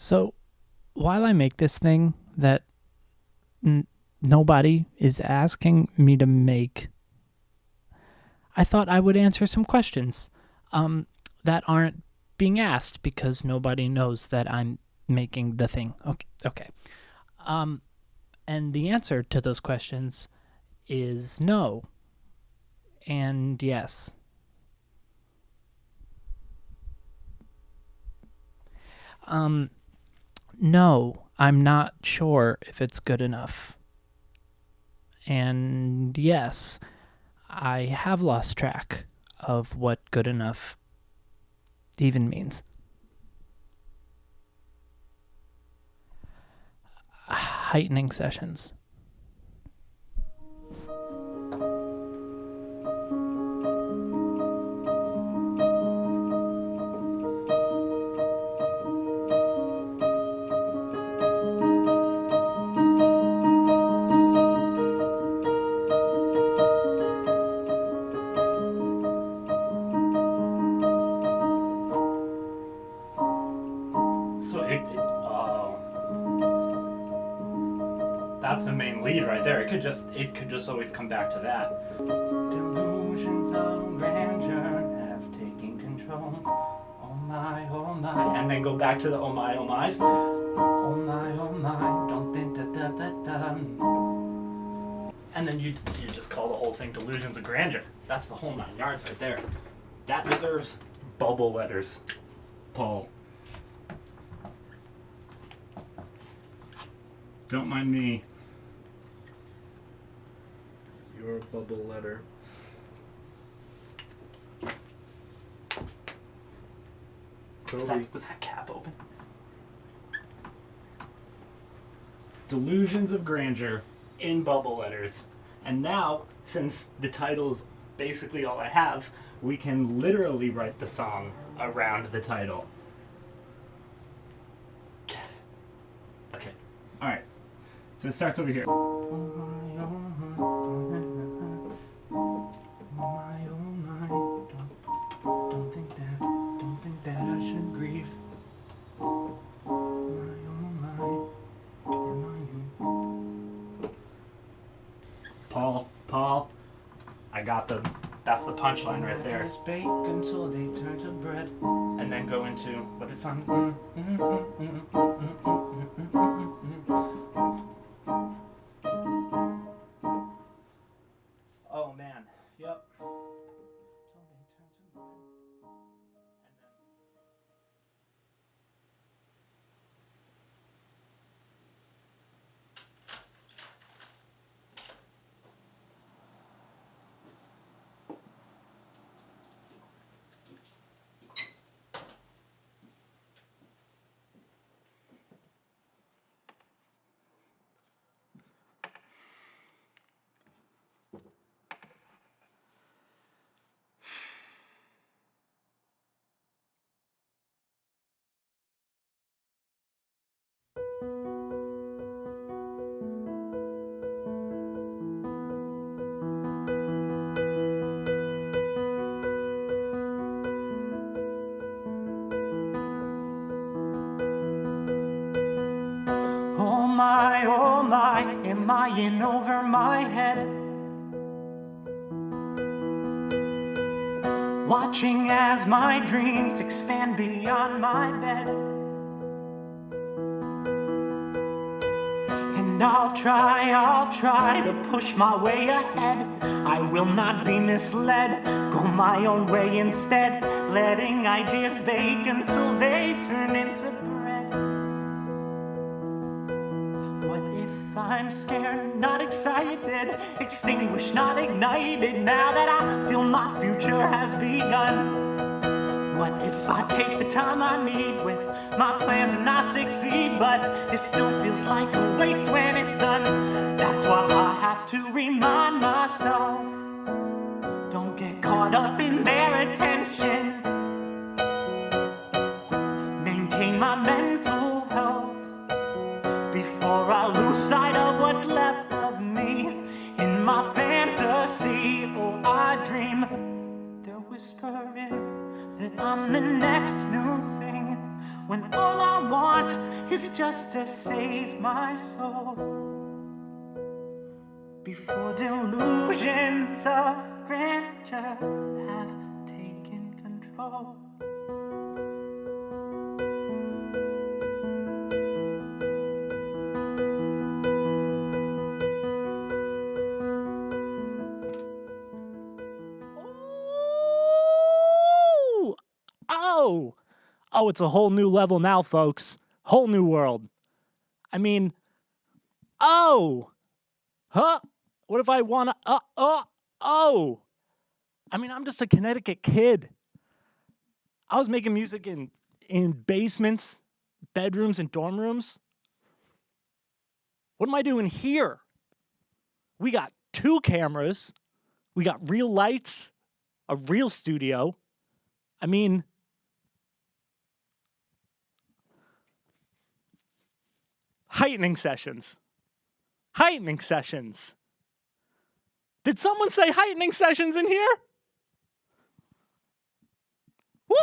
So, while I make this thing that nobody is asking me to make, I thought I would answer some questions that aren't being asked because nobody knows that I'm making the thing. Okay. And the answer to those questions is no and yes. No, I'm not sure if it's good enough. And yes, I have lost track of what good enough even means. Heightening sessions. That's the main lead right there. It could just always come back to that. Delusions of grandeur have taken control. Oh my, and then go back to the oh my, oh my's. Oh my, don't think da. And then you just call the whole thing Delusions of Grandeur. That's the whole 9 yards right there. That deserves bubble letters, Paul. Don't mind me. Your bubble letter. Was that cap open? Delusions of Grandeur in bubble letters. And now, since the title's basically all I have, we can literally write the song around the title. Okay. Alright. So it starts over here. Don't think that I should grieve. Paul, I got that's the punchline right there. Just bake until they turn to bread, and then go into what if I'm. Oh man, yep. Oh my, am I in over my head? Watching as my dreams expand beyond my bed. And I'll try to push my way ahead. I will not be misled, go my own way instead, letting ideas bake until they turn into bread. What if I'm scared, not excited, extinguished, not ignited, now that I feel my future has begun? What if I take the time I need with my plans and I succeed, but it still feels like a waste when it's done? That's why I have to remind myself, don't get caught up in their attention. Maintain my mental health before I lose sight of what's left of me. In my fantasy, oh, I dream, they're whispering that I'm the next new thing. when all I want is just to save my soul before delusions of grandeur have taken control. Oh, it's a whole new level now, folks. Whole new world. I mean, oh, huh? What if I wanna, oh. I mean, I'm just a Connecticut kid. I was making music in basements, bedrooms, and dorm rooms. What am I doing here? We got 2 cameras. We got real lights, a real studio. I mean, heightening sessions. Heightening sessions. Did someone say heightening sessions in here? Woo!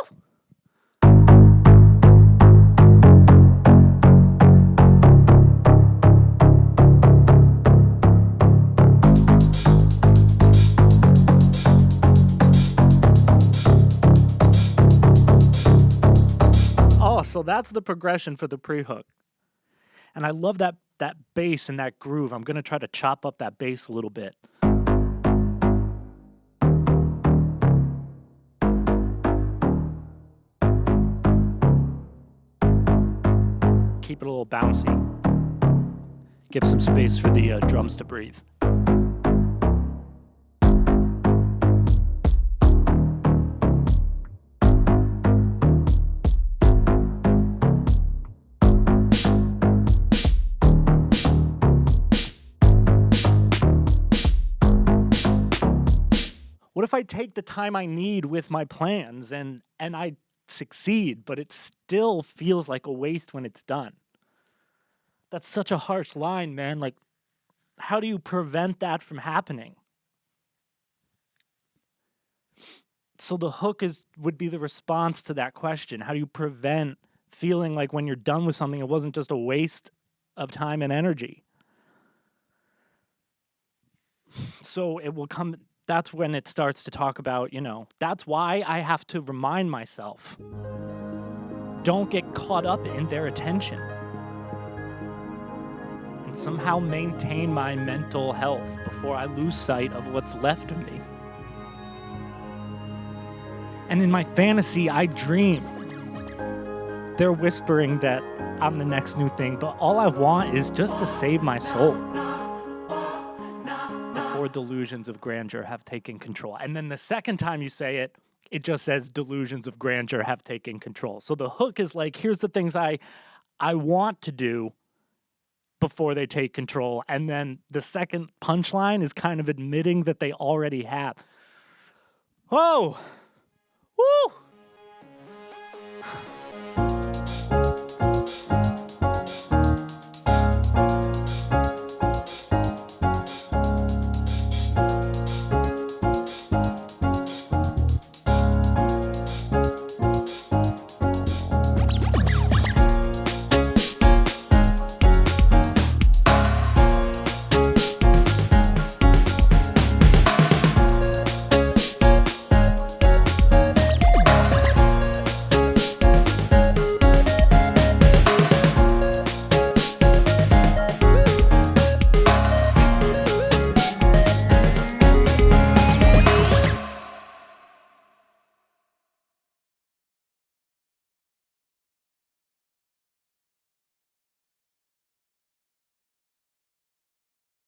Oh, so that's the progression for the pre-hook. And I love that bass and that groove. I'm going to try to chop up that bass a little bit. Keep it a little bouncy. Give some space for the drums to breathe. What if I take the time I need with my plans and I succeed, but it still feels like a waste when it's done? That's such a harsh line, man. Like, how do you prevent that from happening? So the hook would be the response to that question. How do you prevent feeling like when you're done with something, it wasn't just a waste of time and energy? So it will come, that's when it starts to talk about, that's why I have to remind myself, don't get caught up in their attention. And somehow maintain my mental health before I lose sight of what's left of me. And in my fantasy, I dream. They're whispering that I'm the next new thing, but all I want is just to save my soul before delusions of grandeur have taken control. And then the second time you say it, it just says delusions of grandeur have taken control. So the hook is like, here's the things I want to do before they take control. And then the second punchline is kind of admitting that they already have. Oh! Woo!